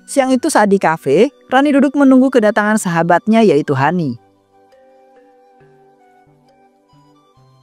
Siang itu saat di kafe, Rani duduk menunggu kedatangan sahabatnya yaitu Hani.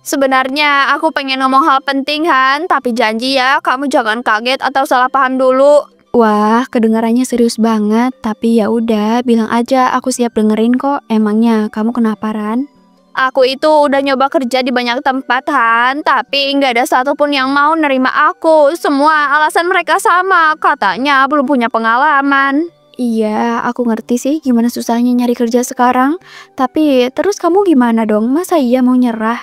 Sebenarnya aku pengen ngomong hal penting, Han, tapi janji ya, kamu jangan kaget atau salah paham dulu. Wah, kedengarannya serius banget, tapi ya udah, bilang aja aku siap dengerin kok. Emangnya kamu kenapa, Ran? Aku itu udah nyoba kerja di banyak tempat, Han, tapi nggak ada satupun yang mau nerima aku. Semua alasan mereka sama, katanya belum punya pengalaman. Iya, aku ngerti sih gimana susahnya nyari kerja sekarang. Tapi terus kamu gimana dong? Masa iya mau nyerah?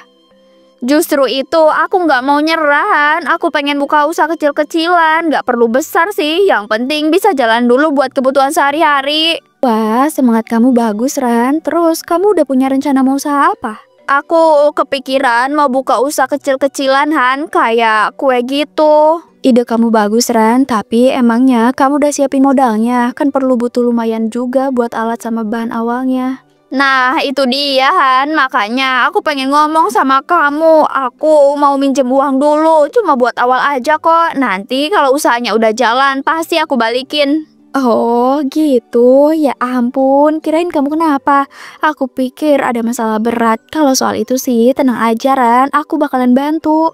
Justru itu aku nggak mau nyerahan. Aku pengen buka usaha kecil-kecilan, nggak perlu besar sih. Yang penting bisa jalan dulu buat kebutuhan sehari-hari. Wah, semangat kamu bagus, Ran. Terus kamu udah punya rencana mau usaha apa? Aku kepikiran mau buka usaha kecil-kecilan, Han, kayak kue gitu. Ide kamu bagus, Ran. Tapi emangnya kamu udah siapin modalnya? Kan perlu butuh lumayan juga buat alat sama bahan awalnya. Nah, itu dia, Han. Makanya aku pengen ngomong sama kamu. Aku mau minjem uang dulu, cuma buat awal aja kok. Nanti kalau usahanya udah jalan, pasti aku balikin. Oh gitu, ya ampun, kirain kamu kenapa? Aku pikir ada masalah berat. Kalau soal itu sih, tenang aja Ran, aku bakalan bantu.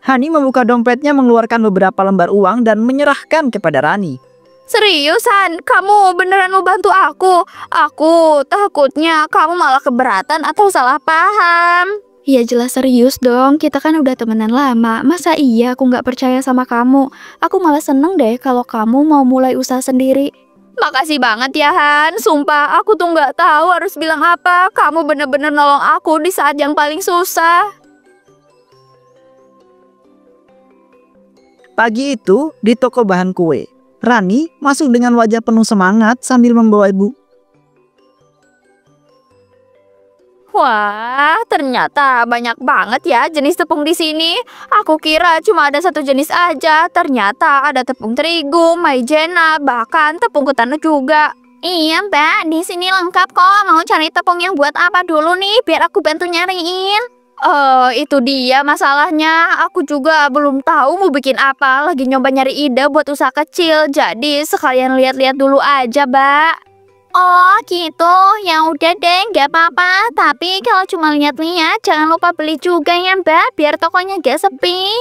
Hani membuka dompetnya, mengeluarkan beberapa lembar uang dan menyerahkan kepada Rani. Seriusan, kamu beneran mau bantu aku? Aku takutnya kamu malah keberatan atau salah paham. Ya jelas serius dong, kita kan udah temenan lama. Masa iya aku nggak percaya sama kamu? Aku malah seneng deh kalau kamu mau mulai usaha sendiri. Makasih banget ya, Han. Sumpah, aku tuh nggak tahu harus bilang apa. Kamu bener-bener nolong aku di saat yang paling susah. Pagi itu, di toko bahan kue, Rani masuk dengan wajah penuh semangat sambil membawa ibu. Wah, ternyata banyak banget ya jenis tepung di sini. Aku kira cuma ada satu jenis aja. Ternyata ada tepung terigu, maizena, bahkan tepung ketan juga. Iya, Mbak, di sini lengkap kok. Mau cari tepung yang buat apa dulu nih, biar aku bantu nyariin. Itu dia masalahnya. Aku juga belum tahu mau bikin apa. Lagi nyoba nyari ide buat usaha kecil. Jadi sekalian lihat-lihat dulu aja, Mbak. Oh gitu, ya udah deh, nggak apa-apa. Tapi kalau cuma lihat-lihat, jangan lupa beli juga ya Mbak, biar tokonya gak sepi.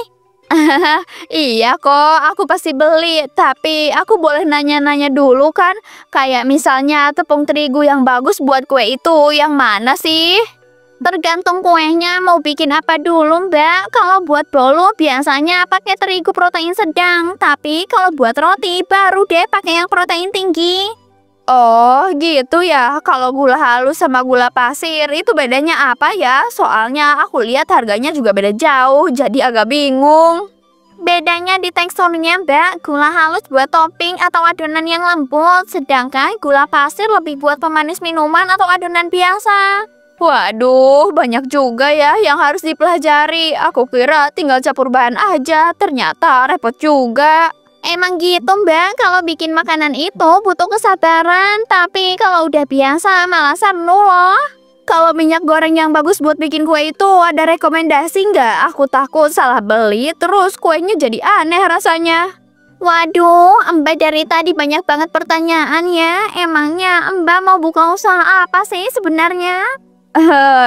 Iya kok, aku pasti beli. Tapi aku boleh nanya-nanya dulu kan? Kayak misalnya tepung terigu yang bagus buat kue itu yang mana sih? Tergantung kuenya mau bikin apa dulu Mbak. Kalau buat bolu biasanya pakai terigu protein sedang. Tapi kalau buat roti baru deh pakai yang protein tinggi. Oh gitu ya, kalau gula halus sama gula pasir itu bedanya apa ya? Soalnya aku lihat harganya juga beda jauh, jadi agak bingung. Bedanya di teksturnya Mbak, gula halus buat topping atau adonan yang lembut, sedangkan gula pasir lebih buat pemanis minuman atau adonan biasa. Waduh, banyak juga ya yang harus dipelajari. Aku kira tinggal campur bahan aja, ternyata repot juga. Emang gitu Mbak, kalau bikin makanan itu butuh kesabaran, tapi kalau udah biasa malah seru loh. Kalau minyak goreng yang bagus buat bikin kue itu ada rekomendasi nggak? Aku takut salah beli, terus kuenya jadi aneh rasanya. Waduh, Mbak dari tadi banyak banget pertanyaan ya. Emangnya Mbak mau buka usaha apa sih sebenarnya?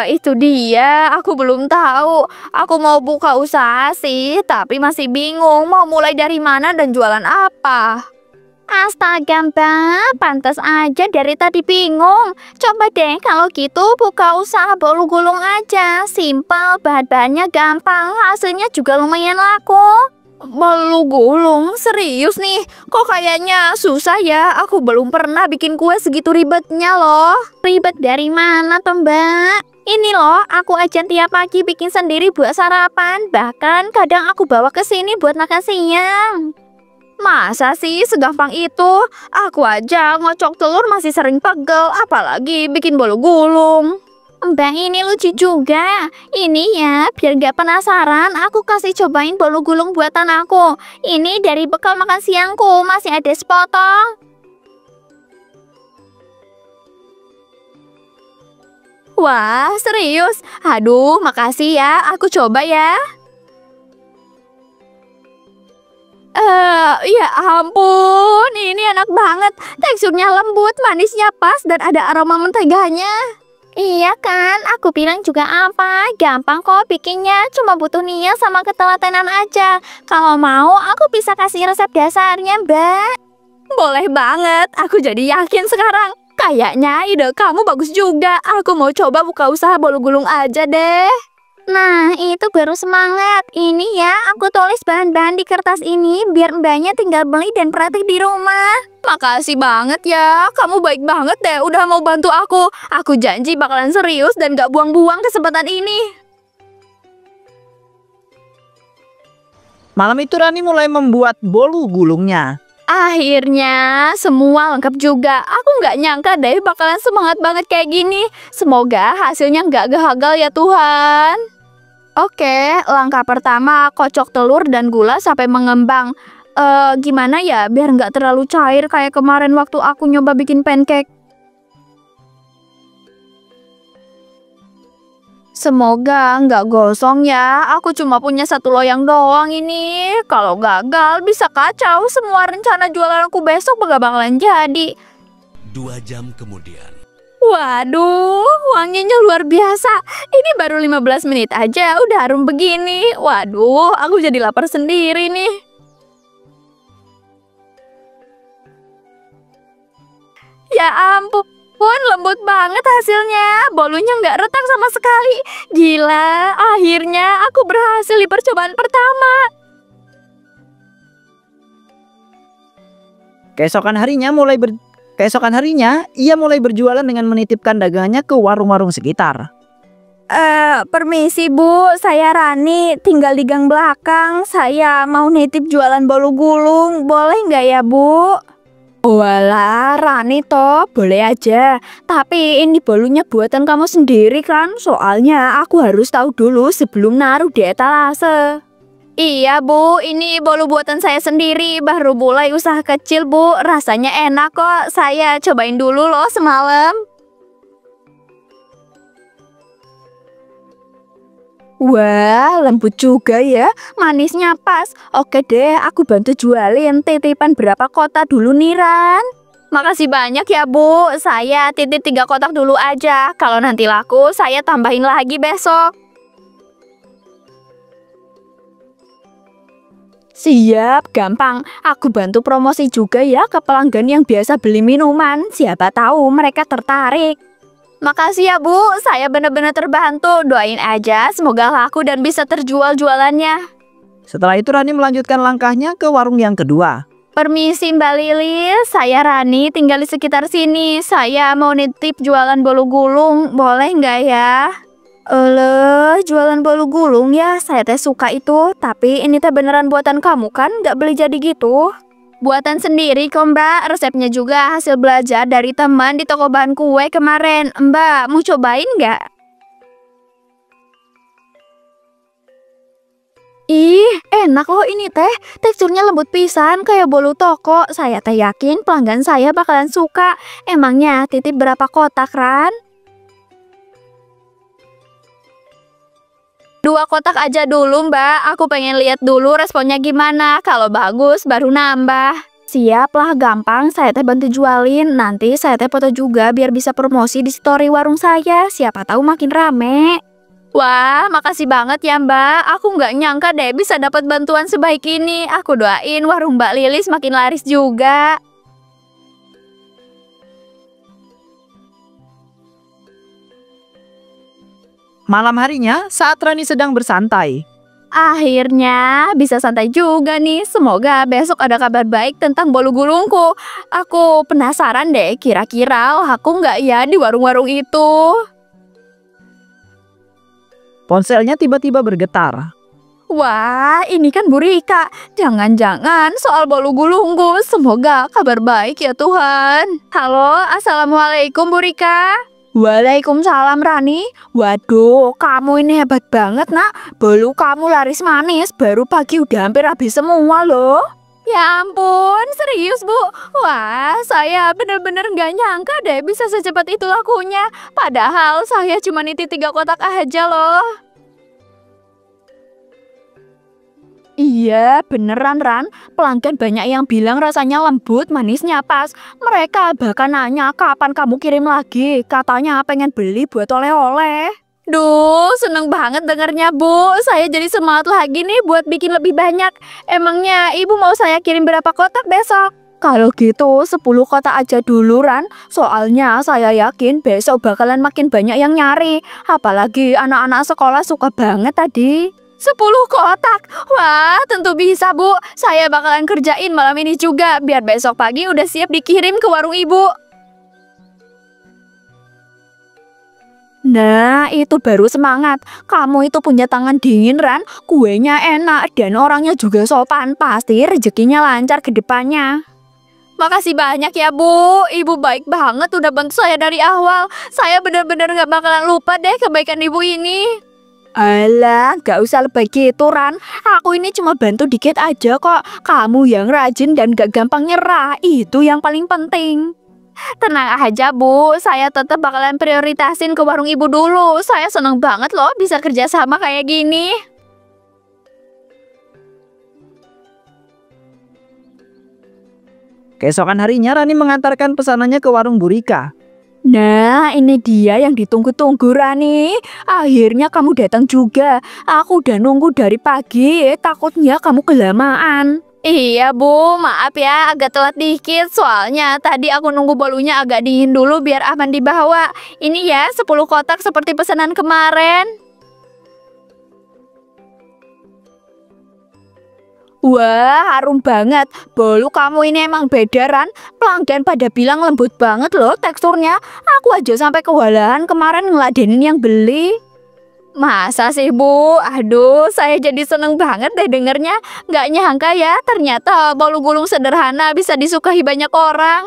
Itu dia, aku belum tahu. Aku mau buka usaha sih, tapi masih bingung mau mulai dari mana dan jualan apa. Astaga Mbak, pantas aja dari tadi bingung. Coba deh kalau gitu buka usaha bolu gulung aja. Simpel, bahan-bahannya gampang, hasilnya juga lumayan laku. Bolu gulung? Serius nih? Kok kayaknya susah ya? Aku belum pernah bikin kue segitu ribetnya loh. Ribet dari mana tuh Mbak? Ini loh, aku aja tiap pagi bikin sendiri buat sarapan. Bahkan kadang aku bawa ke sini buat makan siang. Masa sih segampang itu? Aku aja ngocok telur masih sering pegel, apalagi bikin bolu gulung. Mbak ini lucu juga. Ini ya, biar gak penasaran, aku kasih cobain bolu gulung buatan aku. Ini dari bekal makan siangku, masih ada sepotong. Wah, serius? Aduh, makasih ya, aku coba ya. Ya ampun, ini enak banget. Teksturnya lembut, manisnya pas, dan ada aroma menteganya. Iya kan, aku bilang juga apa, gampang kok bikinnya, cuma butuh niat sama ketelatenan aja. Kalau mau, aku bisa kasih resep dasarnya, Mbak. Boleh banget, aku jadi yakin sekarang. Kayaknya ide kamu bagus juga, aku mau coba buka usaha bolu gulung aja deh. Nah, itu baru semangat. Ini ya, aku tulis bahan-bahan di kertas ini biar mbaknya tinggal beli dan praktik di rumah. Makasih banget ya, kamu baik banget deh udah mau bantu aku. Aku janji bakalan serius dan gak buang-buang kesempatan ini. Malam itu Rani mulai membuat bolu gulungnya. Akhirnya semua lengkap juga. Aku nggak nyangka deh bakalan semangat banget kayak gini. Semoga hasilnya nggak gagal ya Tuhan. Oke, langkah pertama kocok telur dan gula sampai mengembang. Gimana ya biar nggak terlalu cair kayak kemarin waktu aku nyoba bikin pancake. Semoga nggak gosong ya. Aku cuma punya satu loyang doang ini. Kalau gagal bisa kacau. Semua rencana jualan aku besok nggak bakalan jadi. 2 jam kemudian. Waduh, wanginya luar biasa. Ini baru 15 menit aja udah harum begini. Waduh, aku jadi lapar sendiri nih. Ya ampun, lembut banget hasilnya. Bolunya nggak retak sama sekali. Gila, akhirnya aku berhasil di percobaan pertama. Keesokan harinya, ia mulai berjualan dengan menitipkan dagangannya ke warung-warung sekitar. Permisi Bu, saya Rani, tinggal di gang belakang. Saya mau nitip jualan bolu gulung, boleh nggak ya Bu? Walah, Rani toh, boleh aja. Tapi ini bolunya buatan kamu sendiri kan? Soalnya aku harus tahu dulu sebelum naruh di etalase. Iya Bu, ini bolu buatan saya sendiri, baru mulai usaha kecil Bu, rasanya enak kok, saya cobain dulu loh semalam. Wah, lembut juga ya, manisnya pas. Oke deh, aku bantu jualin, titipan berapa kotak dulu nih Ran? Makasih banyak ya Bu, saya titip 3 kotak dulu aja, kalau nanti laku saya tambahin lagi besok. Siap, gampang. Aku bantu promosi juga ya ke pelanggan yang biasa beli minuman. Siapa tahu mereka tertarik. Makasih ya Bu, saya benar-benar terbantu. Doain aja semoga laku dan bisa terjual jualannya. Setelah itu Rani melanjutkan langkahnya ke warung yang kedua. Permisi Mbak Lilis, saya Rani tinggal di sekitar sini. Saya mau nitip jualan bolu gulung, boleh nggak ya? Jualan bolu gulung ya, saya teh suka itu. Tapi ini teh beneran buatan kamu kan, nggak beli jadi gitu? Buatan sendiri kok Mbak, resepnya juga hasil belajar dari teman di toko bahan kue kemarin. Mbak, mau cobain nggak? Ih, enak loh ini teh. Teksturnya lembut pisan kayak bolu toko. Saya teh yakin pelanggan saya bakalan suka. Emangnya titip berapa kotak, Ran? 2 kotak aja dulu Mbak, aku pengen lihat dulu responnya gimana. Kalau bagus baru nambah. Siap lah, gampang, saya teh bantu jualin. Nanti saya teh foto juga biar bisa promosi di story warung saya. Siapa tahu makin rame. Wah, makasih banget ya Mbak. Aku nggak nyangka deh bisa dapat bantuan sebaik ini. Aku doain warung Mbak Lilis makin laris juga. Malam harinya, saat Rani sedang bersantai, Akhirnya bisa santai juga nih. Semoga besok ada kabar baik tentang bolu gulungku. Aku penasaran deh, kira-kira aku nggak ya di warung-warung itu. ponselnya tiba-tiba bergetar. Wah, ini kan Bu Rika. Jangan-jangan soal bolu gulungku. Semoga kabar baik ya Tuhan. Halo, Assalamualaikum Bu Rika. Waalaikumsalam Rani. Waduh, kamu ini hebat banget nak. Bolu kamu laris manis. Baru pagi udah hampir habis semua loh. Ya ampun, serius Bu? Wah, saya bener-bener nggak nyangka deh bisa secepat itu lakunya. Padahal saya cuma nitip 3 kotak aja loh. Iya, beneran Ran. Pelanggan banyak yang bilang rasanya lembut, manisnya pas. Mereka bahkan nanya kapan kamu kirim lagi. Katanya pengen beli buat oleh-oleh. Duh, seneng banget dengernya, Bu. Saya jadi semangat lagi nih buat bikin lebih banyak. Emangnya Ibu mau saya kirim berapa kotak besok? Kalau gitu 10 kotak aja dulu Ran. Soalnya saya yakin besok bakalan makin banyak yang nyari. Apalagi anak-anak sekolah suka banget tadi. 10 kotak. Wah, tentu bisa, Bu. Saya bakalan kerjain malam ini juga biar besok pagi udah siap dikirim ke warung Ibu. Nah, itu baru semangat. Kamu itu punya tangan dingin, Ran. Kuenya enak dan orangnya juga sopan. Pasti rezekinya lancar ke depannya. Makasih banyak ya, Bu. Ibu baik banget udah bantu saya dari awal. Saya bener-bener gak bakalan lupa deh kebaikan Ibu ini. Alah, gak usah lebay gitu, Ran. Aku ini cuma bantu dikit aja kok. Kamu yang rajin dan gak gampang nyerah. Itu yang paling penting. Tenang aja, Bu. Saya tetap bakalan prioritasin ke warung Ibu dulu. Saya seneng banget loh bisa kerja sama kayak gini. Keesokan harinya Rani mengantarkan pesanannya ke warung Bu Rika. Nah, ini dia yang ditunggu-tunggu Rani. Akhirnya kamu datang juga. Aku udah nunggu dari pagi. Takutnya kamu kelamaan. Iya, Bu. Maaf ya, agak telat dikit. Soalnya tadi aku nunggu bolunya agak dingin dulu biar aman dibawa. Ini ya, 10 kotak seperti pesanan kemarin. Wah, harum banget. Bolu kamu ini emang beda, Ran. Pelanggan pada bilang lembut banget loh teksturnya. Aku aja sampai kewalahan kemarin ngeladenin yang beli. Masa sih, Bu? Aduh, saya jadi seneng banget deh dengernya. Nggak nyangka ya, ternyata bolu gulung sederhana bisa disukai banyak orang.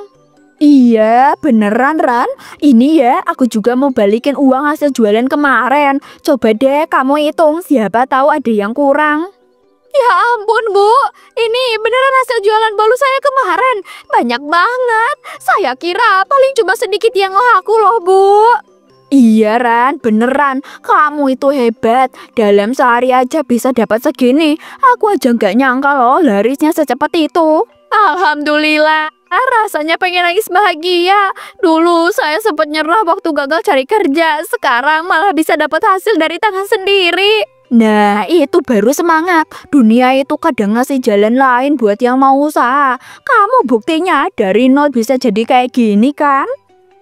Iya, beneran Ran. Ini ya, aku juga mau balikin uang hasil jualan kemarin. Coba deh kamu hitung, siapa tahu ada yang kurang. Ya ampun, Bu. Ini beneran hasil jualan bolu saya kemarin. Banyak banget. Saya kira paling cuma sedikit yang laku loh, Bu. Iya Ran, beneran. Kamu itu hebat. Dalam sehari aja bisa dapat segini. Aku aja nggak nyangka loh larisnya secepat itu. Alhamdulillah. Rasanya pengen nangis bahagia. Dulu saya sempat nyerah waktu gagal cari kerja. Sekarang malah bisa dapat hasil dari tangan sendiri. Nah, itu baru semangat. Dunia itu kadang ngasih jalan lain buat yang mau usaha. Kamu buktinya dari nol bisa jadi kayak gini kan?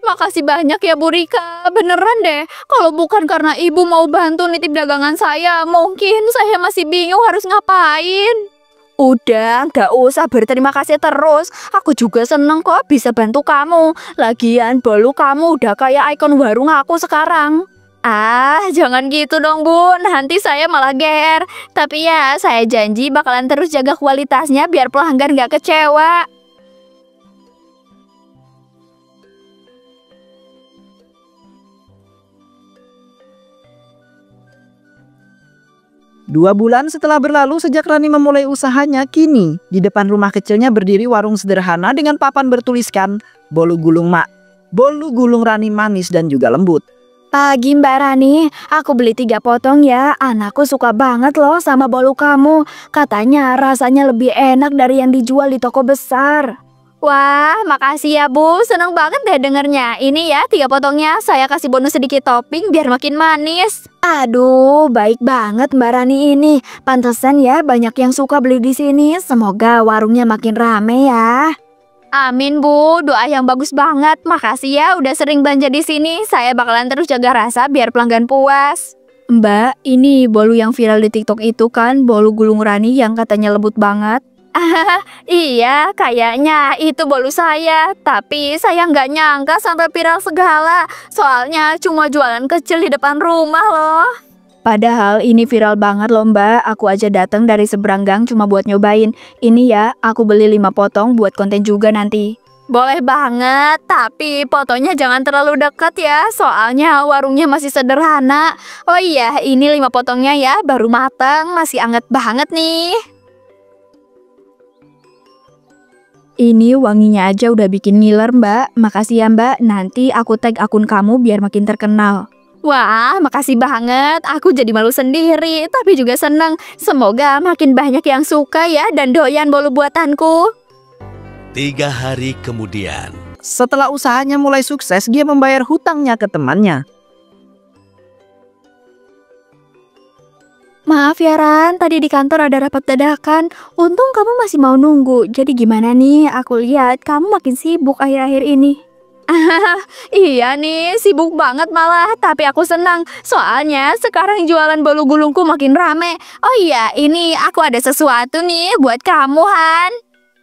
Makasih banyak ya, Bu Rika. Beneran deh, kalau bukan karena Ibu mau bantu nitip dagangan saya, mungkin saya masih bingung harus ngapain. Udah, gak usah berterima kasih terus. Aku juga seneng kok bisa bantu kamu. Lagian bolu kamu udah kayak ikon warung aku sekarang. Ah, jangan gitu dong, Bu. Nanti saya malah GR. Tapi ya, saya janji bakalan terus jaga kualitasnya biar pelanggan gak kecewa. Dua bulan setelah berlalu sejak Rani memulai usahanya, kini di depan rumah kecilnya berdiri warung sederhana dengan papan bertuliskan Bolu Gulung Mak. Bolu gulung Rani manis dan juga lembut. Pagi Mbak Rani, aku beli 3 potong ya. Anakku suka banget loh sama bolu kamu. Katanya rasanya lebih enak dari yang dijual di toko besar. Wah, makasih ya, Bu. Seneng banget deh dengernya. Ini ya 3 potongnya. Saya kasih bonus sedikit topping biar makin manis. Aduh, baik banget Mbak Rani ini. Pantesan ya banyak yang suka beli di sini. Semoga warungnya makin rame ya. Amin, Bu. Doa yang bagus banget. Makasih ya udah sering belanja di sini. Saya bakalan terus jaga rasa biar pelanggan puas. Mbak, ini bolu yang viral di TikTok itu kan bolu gulung Rani yang katanya lembut banget. Iya, kayaknya itu bolu saya. Tapi saya nggak nyangka sampai viral segala. Soalnya cuma jualan kecil di depan rumah loh. Padahal ini viral banget loh Mbak. Aku aja datang dari seberang gang cuma buat nyobain. Ini ya, aku beli 5 potong buat konten juga nanti. Boleh banget, tapi fotonya jangan terlalu dekat ya. Soalnya warungnya masih sederhana. Oh iya, ini 5 potongnya ya, baru matang, masih anget banget nih. Ini wanginya aja udah bikin ngiler Mbak. Makasih ya Mbak, nanti aku tag akun kamu biar makin terkenal. Wah, makasih banget. Aku jadi malu sendiri, tapi juga seneng. Semoga makin banyak yang suka ya dan doyan bolu buatanku. 3 hari kemudian. Setelah usahanya mulai sukses, dia membayar hutangnya ke temannya. Maaf ya Ran, tadi di kantor ada rapat dadakan. Untung kamu masih mau nunggu. Jadi gimana nih? Aku lihat kamu makin sibuk akhir-akhir ini. Iya nih, sibuk banget malah. Tapi aku senang, soalnya sekarang jualan bolu gulungku makin rame. Oh iya, ini aku ada sesuatu nih buat kamu, Han.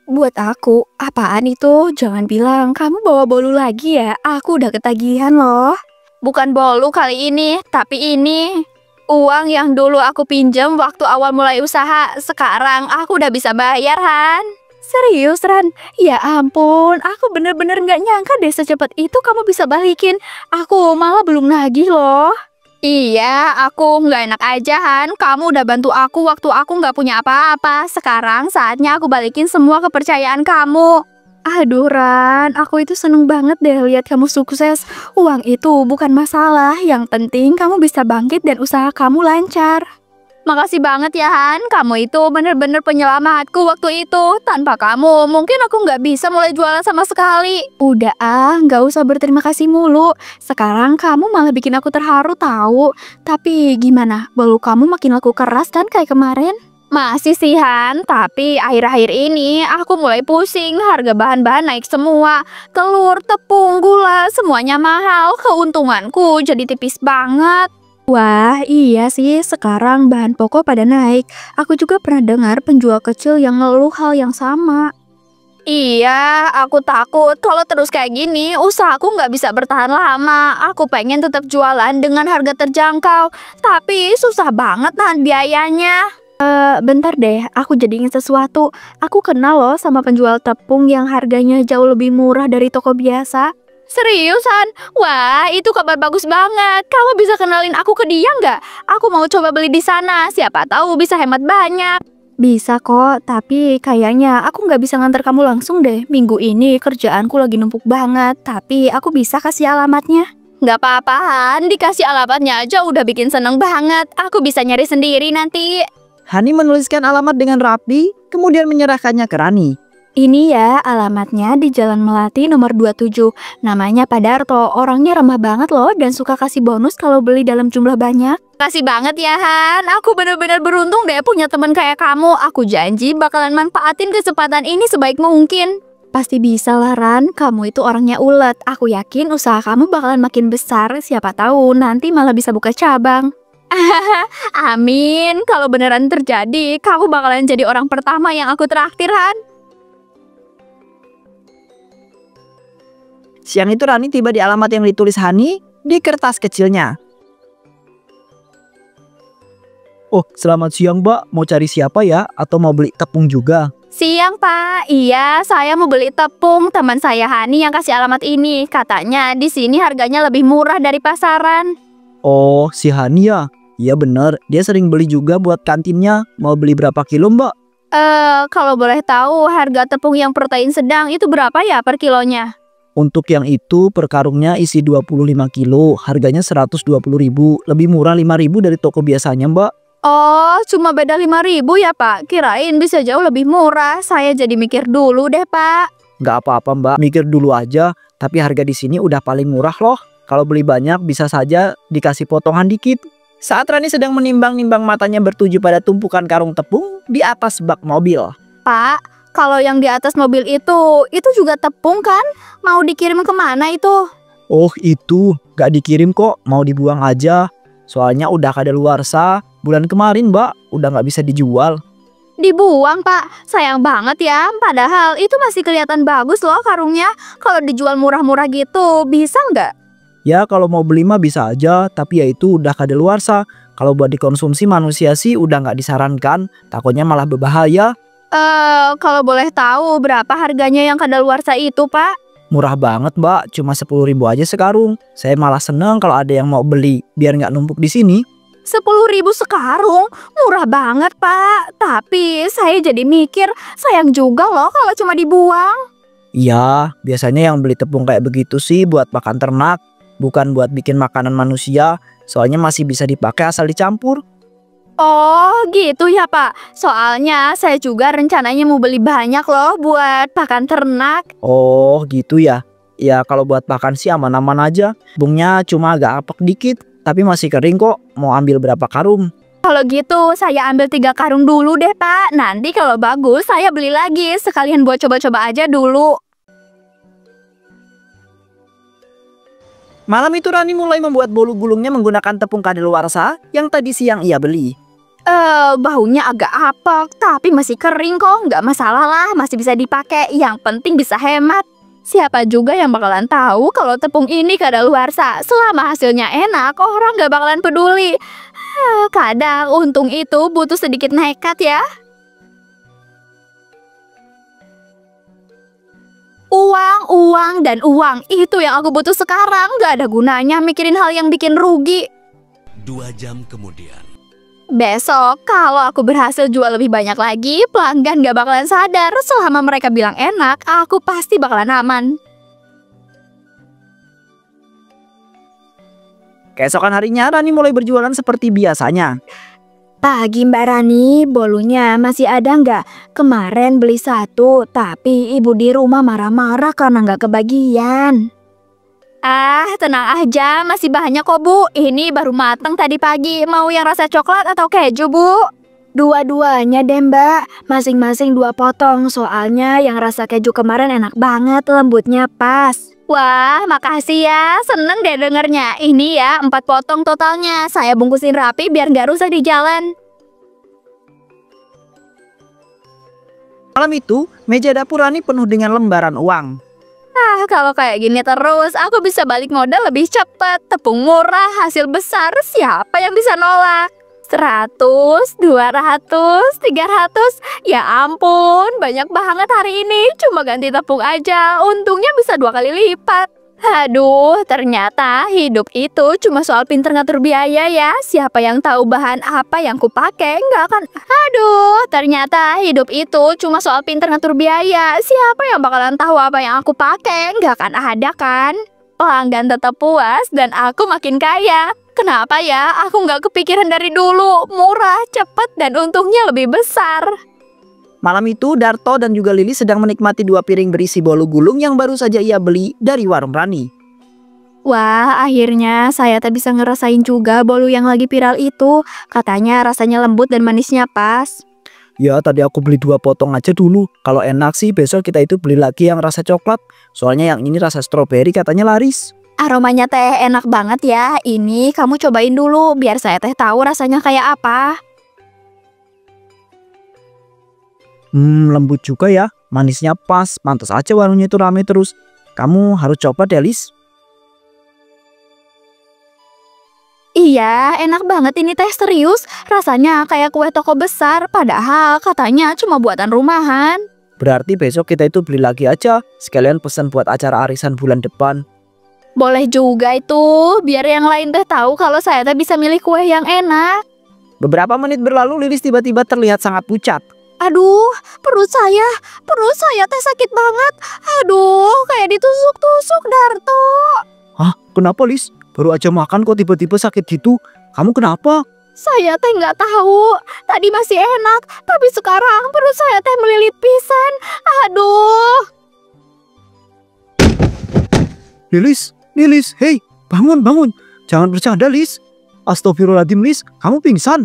Buat aku, apaan itu? Jangan bilang kamu bawa bolu lagi ya. Aku udah ketagihan loh. Bukan bolu kali ini, tapi ini. Uang yang dulu aku pinjam waktu awal mulai usaha, sekarang aku udah bisa bayar, Han. Serius Ran? Ya ampun, aku bener-bener gak nyangka deh secepat itu kamu bisa balikin. Aku malah belum nagih loh. Iya, aku nggak enak aja, Han. Kamu udah bantu aku waktu aku nggak punya apa-apa. Sekarang saatnya aku balikin semua kepercayaan kamu. Aduh Ran, aku itu seneng banget deh lihat kamu sukses. Uang itu bukan masalah, yang penting kamu bisa bangkit dan usaha kamu lancar. Makasih banget ya, Han. Kamu itu bener-bener penyelamatku waktu itu. Tanpa kamu, mungkin aku nggak bisa mulai jualan sama sekali. Udah nggak usah berterima kasih mulu. Sekarang kamu malah bikin aku terharu tahu. Tapi gimana, bolu kamu makin laku keras kan kayak kemarin? Masih sih, Han, tapi akhir-akhir ini aku mulai pusing. Harga bahan-bahan naik semua. Telur, tepung, gula, semuanya mahal. Keuntunganku jadi tipis banget. Wah, iya sih, sekarang bahan pokok pada naik. Aku juga pernah dengar penjual kecil yang ngeluh hal yang sama. Iya, aku takut kalau terus kayak gini, usahaku nggak bisa bertahan lama. Aku pengen tetap jualan dengan harga terjangkau, tapi susah banget nahan biayanya. Bentar deh, aku jadi ingat sesuatu. Aku kenal loh sama penjual tepung yang harganya jauh lebih murah dari toko biasa. Seriusan? Wah, itu kabar bagus banget. Kamu bisa kenalin aku ke dia nggak? Aku mau coba beli di sana. Siapa tahu bisa hemat banyak. Bisa kok, tapi kayaknya aku nggak bisa nganter kamu langsung deh. Minggu ini kerjaanku lagi numpuk banget, tapi aku bisa kasih alamatnya. Nggak apa-apa, Han. Dikasih alamatnya aja udah bikin seneng banget. Aku bisa nyari sendiri nanti. Hani menuliskan alamat dengan rapi, kemudian menyerahkannya ke Rani. Ini ya alamatnya di Jalan Melati nomor 27. Namanya Pak Darto, orangnya ramah banget loh dan suka kasih bonus kalau beli dalam jumlah banyak. Kasih banget ya, Han. Aku bener-bener beruntung deh punya teman kayak kamu. Aku janji bakalan manfaatin kesempatan ini sebaik mungkin. Pasti bisa lah Ran, kamu itu orangnya ulet. Aku yakin usaha kamu bakalan makin besar, siapa tahu nanti malah bisa buka cabang. Amin. Kalau beneran terjadi, kamu bakalan jadi orang pertama yang aku traktir, Han. Siang itu Rani tiba di alamat yang ditulis Hani di kertas kecilnya. Oh, selamat siang Mbak. Mau cari siapa ya? Atau mau beli tepung juga? Siang, Pak. Iya, saya mau beli tepung. Teman saya Hani yang kasih alamat ini. Katanya di sini harganya lebih murah dari pasaran. Oh, si Hani ya? Iya bener, dia sering beli juga buat kantinnya. Mau beli berapa kilo Mbak? Kalau boleh tahu harga tepung yang protein sedang itu berapa ya per kilonya? Untuk yang itu per karungnya isi 25 kilo, harganya 120.000, lebih murah 5.000 dari toko biasanya Mbak. Oh, cuma beda 5.000 ya, Pak? Kirain bisa jauh lebih murah. Saya jadi mikir dulu deh, Pak. Nggak apa-apa Mbak, mikir dulu aja. Tapi harga di sini udah paling murah loh. Kalau beli banyak bisa saja dikasih potongan dikit. Saat Rani sedang menimbang-nimbang, matanya bertuju pada tumpukan karung tepung di atas bak mobil. Pak, kalau yang di atas mobil itu juga tepung kan? Mau dikirim kemana itu? Oh itu, gak dikirim kok, mau dibuang aja. Soalnya udah kadaluarsa, bulan kemarin Mbak, udah gak bisa dijual. Dibuang, Pak. Sayang banget ya. Padahal itu masih kelihatan bagus loh karungnya. Kalau dijual murah-murah gitu, bisa nggak? Ya kalau mau beli mah bisa aja, tapi ya itu udah kadaluarsa. Kalau buat dikonsumsi manusia sih udah gak disarankan, takutnya malah berbahaya. Kalau boleh tahu berapa harganya yang kadaluarsa itu, Pak? Murah banget Mbak, cuma 10.000 aja sekarung. Saya malah seneng kalau ada yang mau beli, biar nggak numpuk di sini. 10.000 sekarung? Murah banget, Pak. Tapi saya jadi mikir, sayang juga loh kalau cuma dibuang. Iya, biasanya yang beli tepung kayak begitu sih buat pakan ternak. bukan buat bikin makanan manusia, soalnya masih bisa dipakai asal dicampur. Oh gitu ya Pak. Soalnya saya juga rencananya mau beli banyak loh buat pakan ternak. Oh gitu ya. Ya kalau buat pakan sih aman-aman aja. Bungnya cuma agak apek dikit, tapi masih kering kok. Mau ambil berapa karung? Kalau gitu saya ambil 3 karung dulu deh Pak. Nanti kalau bagus saya beli lagi. Sekalian buat coba-coba aja dulu. Malam itu Rani mulai membuat bolu gulungnya menggunakan tepung kadaluarsa yang tadi siang ia beli. Baunya agak apek, tapi masih kering kok. Nggak masalah lah, masih bisa dipakai. Yang penting bisa hemat. Siapa juga yang bakalan tahu kalau tepung ini kadaluarsa. Selama hasilnya enak, orang nggak bakalan peduli. Kadang untung itu butuh sedikit nekat ya. Uang, dan uang. Itu yang aku butuh sekarang. Nggak ada gunanya mikirin hal yang bikin rugi. 2 jam kemudian. Besok, kalau aku berhasil jual lebih banyak lagi, pelanggan gak bakalan sadar. Selama mereka bilang enak, aku pasti bakalan aman. Keesokan harinya Rani mulai berjualan seperti biasanya. Pagi Mbak Rani, bolunya masih ada nggak? Kemarin beli 1, tapi ibu di rumah marah-marah karena nggak kebagian. Tenang aja, masih banyak kok Bu. Ini baru matang tadi pagi. Mau yang rasa coklat atau keju Bu? Dua-duanya deh Mbak, masing-masing 2 potong. Soalnya yang rasa keju kemarin enak banget, lembutnya pas. Wah, makasih ya. Seneng deh dengernya. Ini ya 4 potong totalnya. Saya bungkusin rapi biar nggak rusak di jalan. Malam itu, meja dapur Rani penuh dengan lembaran uang. Kalau kayak gini terus, aku bisa balik modal lebih cepat. Tepung murah, hasil besar. Siapa yang bisa nolak? 100, 200, 300. Ya ampun, banyak banget hari ini. Cuma ganti tepung aja. Untungnya bisa 2 kali lipat. Aduh, ternyata hidup itu cuma soal pinter ngatur biaya ya. Siapa yang tahu bahan apa yang kupakai nggak akan. Aduh, ternyata hidup itu cuma soal pinter ngatur biaya. Siapa yang bakalan tahu apa yang aku pakai nggak akan ada kan? Pelanggan tetap puas dan aku makin kaya. Kenapa ya? Aku nggak kepikiran dari dulu. Murah, cepat, dan untungnya lebih besar. Malam itu Darto dan juga Lili sedang menikmati 2 piring berisi bolu gulung yang baru saja ia beli dari warung Rani. Wah, akhirnya saya tak bisa ngerasain juga bolu yang lagi viral itu. Katanya rasanya lembut dan manisnya pas. Ya tadi aku beli 2 potong aja dulu. Kalau enak sih besok kita itu beli lagi yang rasa coklat. Soalnya yang ini rasa stroberi katanya laris. Aromanya teh enak banget ya. Ini kamu cobain dulu biar saya teh tahu rasanya kayak apa. Lembut juga ya. Manisnya pas. Pantas aja warungnya itu rame terus. Kamu harus coba deh, Lis. Iya, enak banget ini teh serius. Rasanya kayak kue toko besar. Padahal katanya cuma buatan rumahan. Berarti besok kita itu beli lagi aja. Sekalian pesan buat acara arisan bulan depan. Boleh juga itu. Biar yang lain teh tahu kalau saya teh bisa milih kue yang enak. Beberapa menit berlalu Lilis tiba-tiba terlihat sangat pucat. Aduh, perut saya teh sakit banget. Aduh, kayak ditusuk-tusuk Darto. Hah? Kenapa Lis? Baru aja makan kok tiba-tiba sakit gitu. Kamu kenapa? Saya teh nggak tahu. Tadi masih enak, tapi sekarang perut saya teh melilit pisan. Aduh. Lilis, hei, bangun. Jangan bercanda Lis. Astagfirullahaladzim Lis, kamu pingsan.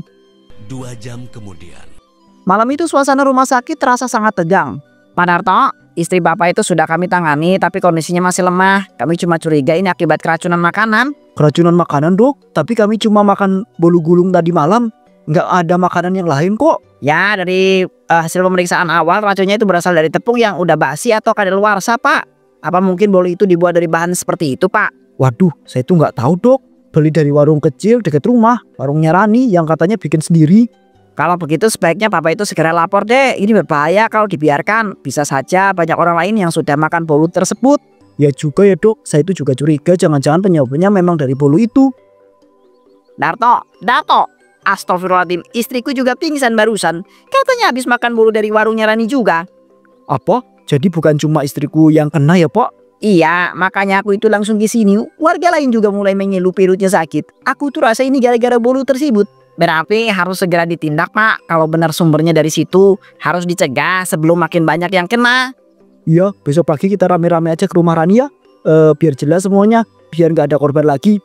2 jam kemudian. Malam itu suasana rumah sakit terasa sangat tegang. Pak Darto, istri Bapak itu sudah kami tangani tapi kondisinya masih lemah. Kami cuma curiga ini akibat keracunan makanan. Keracunan makanan dok? Tapi kami cuma makan bolu gulung tadi malam. Nggak ada makanan yang lain kok. Ya dari hasil pemeriksaan awal racunnya itu berasal dari tepung yang udah basi atau kadaluarsa Pak. Apa mungkin bolu itu dibuat dari bahan seperti itu Pak? Waduh, saya itu nggak tahu dok. Beli dari warung kecil dekat rumah. Warungnya Rani yang katanya bikin sendiri. Kalau begitu sebaiknya Bapak itu segera lapor deh. Ini berbahaya kalau dibiarkan. Bisa saja banyak orang lain yang sudah makan bolu tersebut. Ya juga ya dok. Saya itu juga curiga jangan-jangan penyebabnya memang dari bolu itu. Darto. Astagfirullahaladzim. Istriku juga pingsan barusan. Katanya habis makan bolu dari warungnya Rani juga. Apa? Jadi bukan cuma istriku yang kena ya Pak? Iya, makanya aku itu langsung ke sini. Warga lain juga mulai mengeluh perutnya sakit. Aku tuh rasa ini gara-gara bolu tersebut. Berarti harus segera ditindak, Pak. Kalau benar sumbernya dari situ, harus dicegah sebelum makin banyak yang kena. Iya, besok pagi kita rame-rame aja ke rumah Rani ya. Biar jelas semuanya, biar nggak ada korban lagi.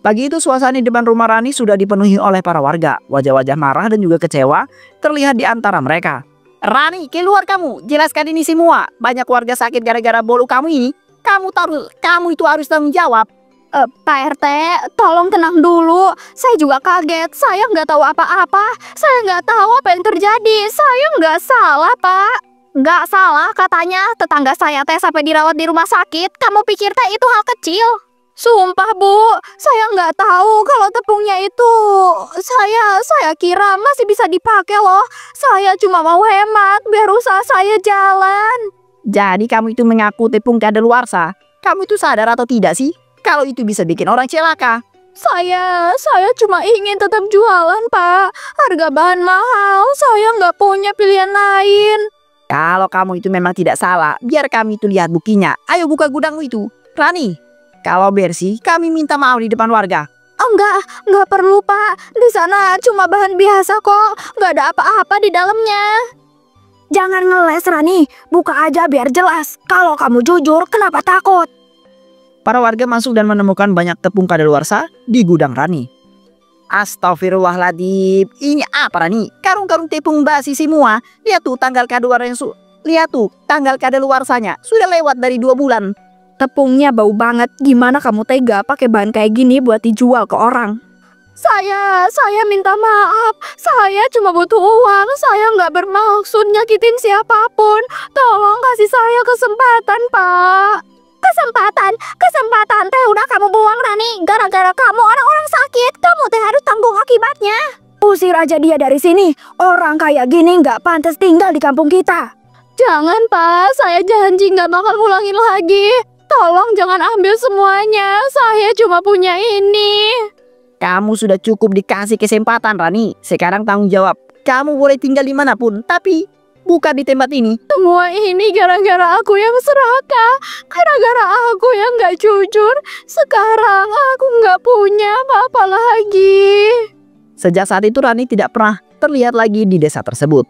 Pagi itu suasana di depan rumah Rani sudah dipenuhi oleh para warga. Wajah-wajah marah dan juga kecewa terlihat di antara mereka. Rani, keluar kamu. Jelaskan ini semua. Banyak warga sakit gara-gara bolu kamu ini. Kamu itu harus tanggung jawab. Pak RT, tolong tenang dulu. Saya juga kaget. Saya nggak tahu apa-apa. Saya nggak tahu apa yang terjadi. Saya nggak salah, Pak. Nggak salah katanya tetangga saya teh sampai dirawat di rumah sakit. Kamu pikir teh itu hal kecil? Sumpah Bu, saya nggak tahu kalau tepungnya itu. Saya kira masih bisa dipakai loh. Saya cuma mau hemat biar usaha saya jalan. Jadi kamu itu mengaku tepung kadaluarsa. Kamu itu sadar atau tidak sih? Kalau itu bisa bikin orang celaka. Saya cuma ingin tetap jualan, Pak. Harga bahan mahal, saya nggak punya pilihan lain. Kalau kamu itu memang tidak salah, biar kami itu lihat buktinya. Ayo buka gudangmu itu. Rani, kalau bersih, kami minta maaf di depan warga. Oh nggak perlu Pak. Di sana cuma bahan biasa kok. Nggak ada apa-apa di dalamnya. Jangan ngeles Rani. Buka aja biar jelas. Kalau kamu jujur, kenapa takut? Para warga masuk dan menemukan banyak tepung kadaluarsa di gudang Rani. Astagfirullahaladzim. Ini apa Rani? Karung-karung tepung basi semua. Lihat tuh tanggal kadaluarsanya. Sudah lewat dari 2 bulan. Tepungnya bau banget. Gimana kamu tega pakai bahan kayak gini buat dijual ke orang? Saya minta maaf. Saya cuma butuh uang. Saya nggak bermaksud nyakitin siapapun. Tolong kasih saya kesempatan, Pak. Kesempatan teh udah kamu buang Rani. Gara-gara kamu orang-orang sakit. Kamu teh harus tanggung akibatnya. Usir aja dia dari sini. Orang kayak gini nggak pantas tinggal di kampung kita. Jangan, Pak. Saya janji nggak bakal ulangin lagi. Tolong jangan ambil semuanya. Saya cuma punya ini. Kamu sudah cukup dikasih kesempatan Rani. Sekarang tanggung jawab. Kamu boleh tinggal dimanapun, tapi bukan di tempat ini. Semua ini gara-gara aku yang serakah. Gara-gara aku yang nggak jujur. Sekarang aku nggak punya apa-apa lagi. Sejak saat itu Rani tidak pernah terlihat lagi di desa tersebut.